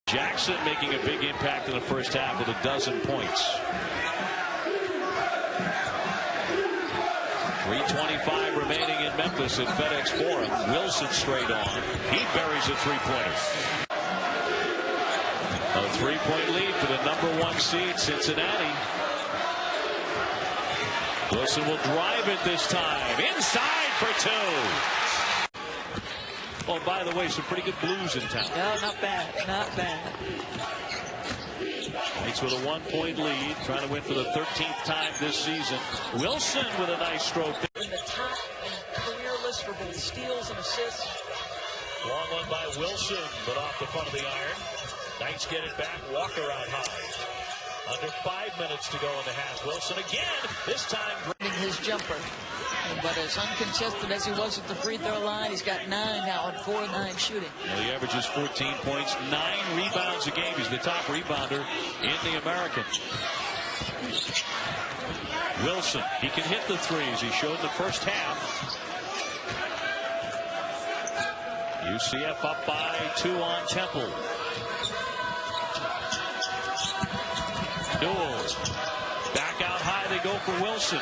Jackson making a big impact in the first half with 12 points. 3:25 remaining in Memphis at FedEx Forum. Wilson straight on. He buries a three-pointer. A three-point lead for the #1 seed Cincinnati. Wilson will drive it this time. Inside for two. Oh, by the way, some pretty good Blues in town. No, not bad. Not bad. Knights with a 1-point lead, trying to win for the 13th time this season. Wilson with a nice stroke. In the top career list for both steals and assists. Long one by Wilson, but off the front of the iron. Knights get it back. Walker out high. Under 5 minutes to go in the half. Wilson again, this time his jumper. But as uncontested as he was at the free throw line, he's got 9 now and 4-9 shooting. Well, he averages 14 points, 9 rebounds a game. He's the top rebounder in the American. Wilson, he can hit the threes. He showed in the first half. UCF up by 2 on Temple. Newell. Back out high they go for Wilson.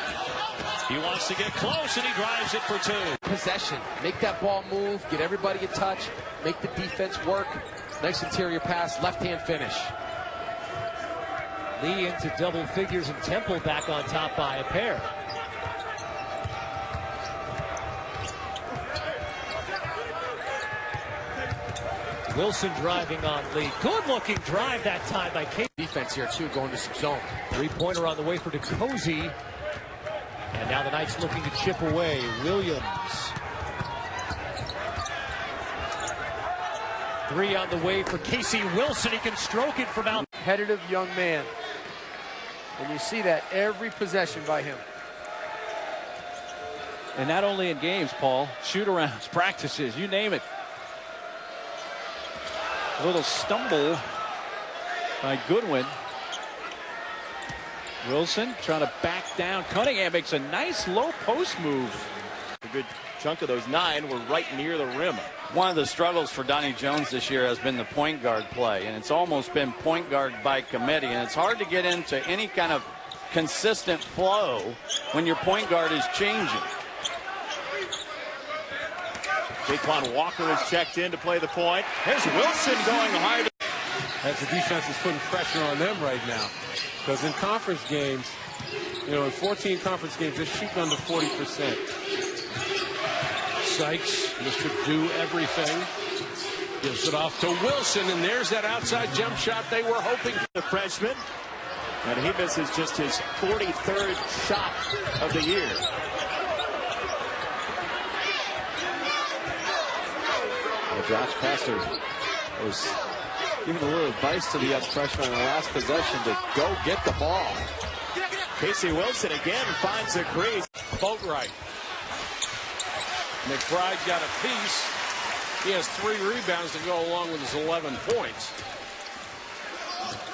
He wants to get close, and he drives it for 2. Possession. Make that ball move. Get everybody a touch. Make the defense work. Nice interior pass. Left-hand finish. Lee into double figures, and Temple back on top by a pair. Wilson driving on Lee. Good-looking drive that time by Casey. Defense here, too, going to some zone. Three-pointer on the way for DeCozy. And now the Knights looking to chip away. Williams. 3 on the way for Casey Wilson. He can stroke it from out. Competitive young man. And you see that every possession by him. And not only in games, Paul. Shoot-arounds, practices, you name it. A little stumble by Goodwin. Wilson trying to back down. Cunningham makes a nice low post move. A good chunk of those 9 were right near the rim. One of the struggles for Donnie Jones this year has been the point guard play, and it's almost been point guard by committee, and it's hard to get into any kind of consistent flow when your point guard is changing. Jaquan Walker is checked in to play the point. Here's Wilson going hard. As the defense is putting pressure on them right now. Because in conference games, in 14 conference games, they're shooting under 40%. Sykes, Mr. Do Everything, gives it off to Wilson, and there's that outside jump shot they were hoping. The freshman, and he misses just his 43rd shot of the year. Well, Josh Pastor was giving a little advice to the young freshman in the last possession to go get the ball. Casey Wilson again finds a crease. Boatwright. McBride's got a piece. He has 3 rebounds to go along with his 11 points.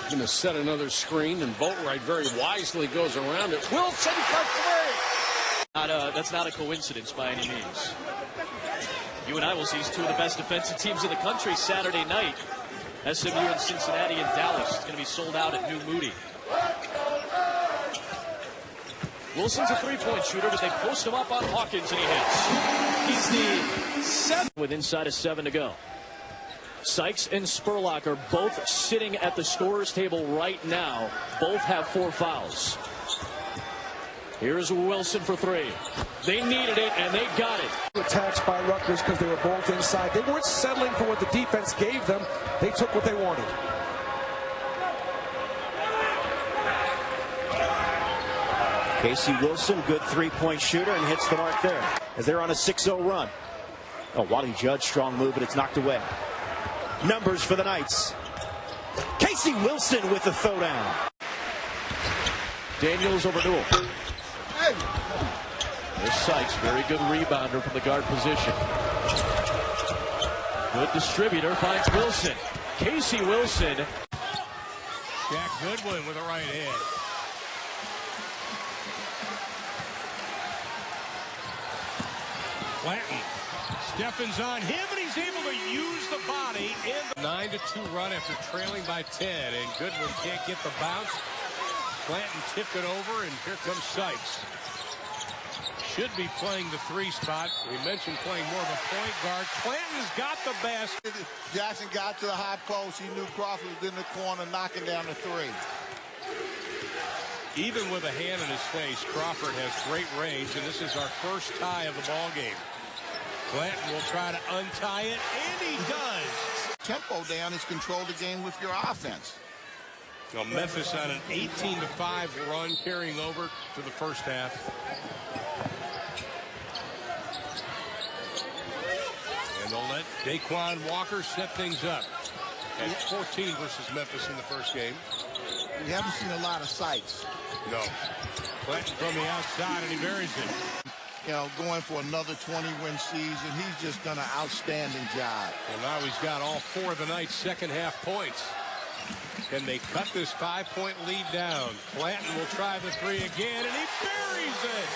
Going to set another screen, and Boatwright very wisely goes around it. Wilson for 3! That's not a coincidence by any means. You and I will see 2 of the best defensive teams in the country Saturday night. SMU and Cincinnati and Dallas. It's going to be sold out at New Moody. Wilson's a 3-point shooter, but they post him up on Hawkins, and he hits. He's the 7th with inside of 7 to go. Sykes and Spurlock are both sitting at the scorer's table right now. Both have 4 fouls. Here's Wilson for 3. They needed it, and they got it. Attacks by Rutgers because they were both inside. They weren't settling for what the defense gave them. They took what they wanted. Casey Wilson, good 3-point shooter, and hits the mark there as they're on a 6-0 run. Oh, Waddy Judge, strong move, but it's knocked away. Numbers for the Knights. Casey Wilson with the throwdown. Daniels over Newell. There's Sykes, very good rebounder from the guard position. Good distributor, finds Wilson. Casey Wilson. Jack Goodwin with a right hand. Flanton. Steffen's on him, and he's he's able to use the body in the 9-2 run after trailing by 10, and Goodwin can't get the bounce. Clanton tipped it over, and here comes Sykes. Should be playing the 3 spot. We mentioned playing more of a point guard. Clanton's got the basket. Jackson got to the high post. He knew Crawford was in the corner knocking down the 3. Even with a hand in his face, Crawford has great range, and this is our first tie of the ball game. Clanton will try to untie it, and he does. Tempo down is control the game with your offense. Well, Memphis on an 18-5 run, carrying over to the first half. And they'll let Daquan Walker set things up at 14 versus Memphis in the first game. We haven't seen a lot of Sykes. No. Clanton from the outside, and he buries it. You know, going for another 20-win season. He's just done an outstanding job. Well, now he's got all 4 of the night's second-half points. Can they cut this 5-point lead down? Clanton will try the 3 again, and he buries it.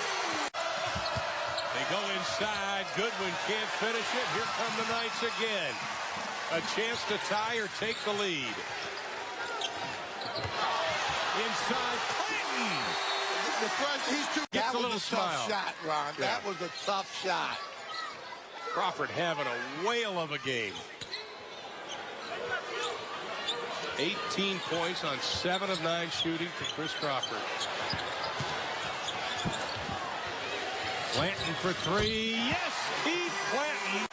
They go inside. Goodwin can't finish it. Here come the Knights again. A chance to tie or take the lead. Inside, Clanton. The front, he's too. Gets that a was little a smile. tough shot, Ron. Yeah. That was a tough shot. Crawford having a whale of a game. 18 points on 7 of 9 shooting for Chris Crawford. Clanton for 3. Yes, Steve Clanton.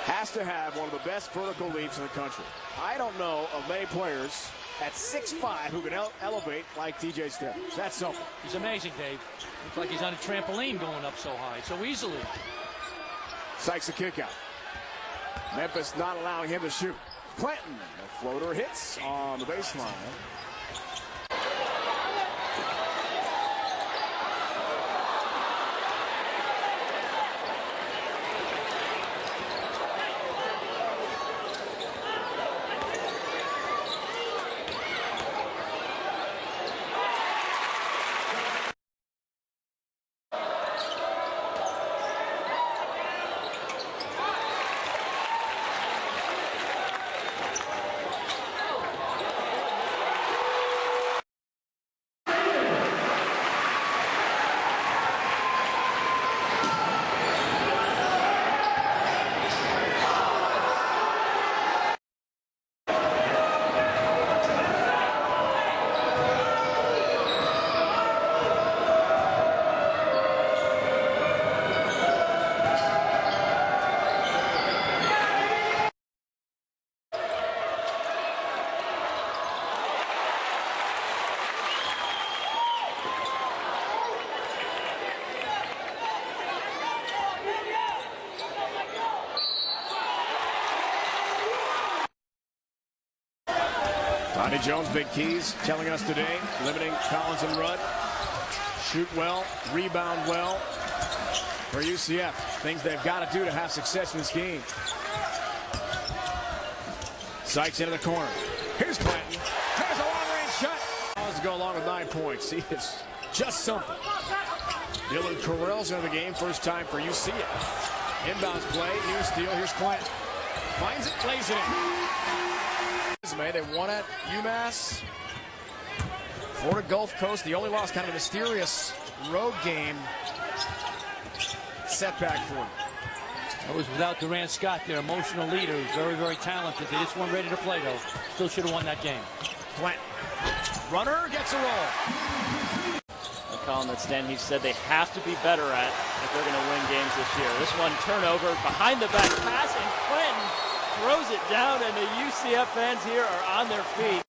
Has to have one of the best vertical leaps in the country. I don't know of many players at 6'5" who can elevate like TJ Stephens. That's something. He's amazing, Dave. Looks like he's on a trampoline going up so high, so easily. Sykes a kick out. Memphis not allowing him to shoot. Clanton, the floater hits on the baseline. Donnie Jones, big keys, telling us today, limiting Collins and Rudd. Shoot well, rebound well for UCF. Things they've got to do to have success in this game. Sykes into the corner. Here's Clanton. There's a long-range shot. Collins to go along with 9 points. He is just something. Dylan Carell's in the game, first time for UCF. Inbounds play, new steal. Here's Clanton. Finds it, plays it in. They won at UMass. Florida Gulf Coast, the only loss, kind of a mysterious road game. Setback for them. That was without Durant Scott, their emotional leader, who's very, very talented. They just weren't ready to play, though. Still should have won that game. Clanton. Runner gets a roll. A column that Stan Heath said they have to be better at if they're going to win games this year. This one, turnover, behind the back pass, and Clanton throws it down, and the UCF fans here are on their feet.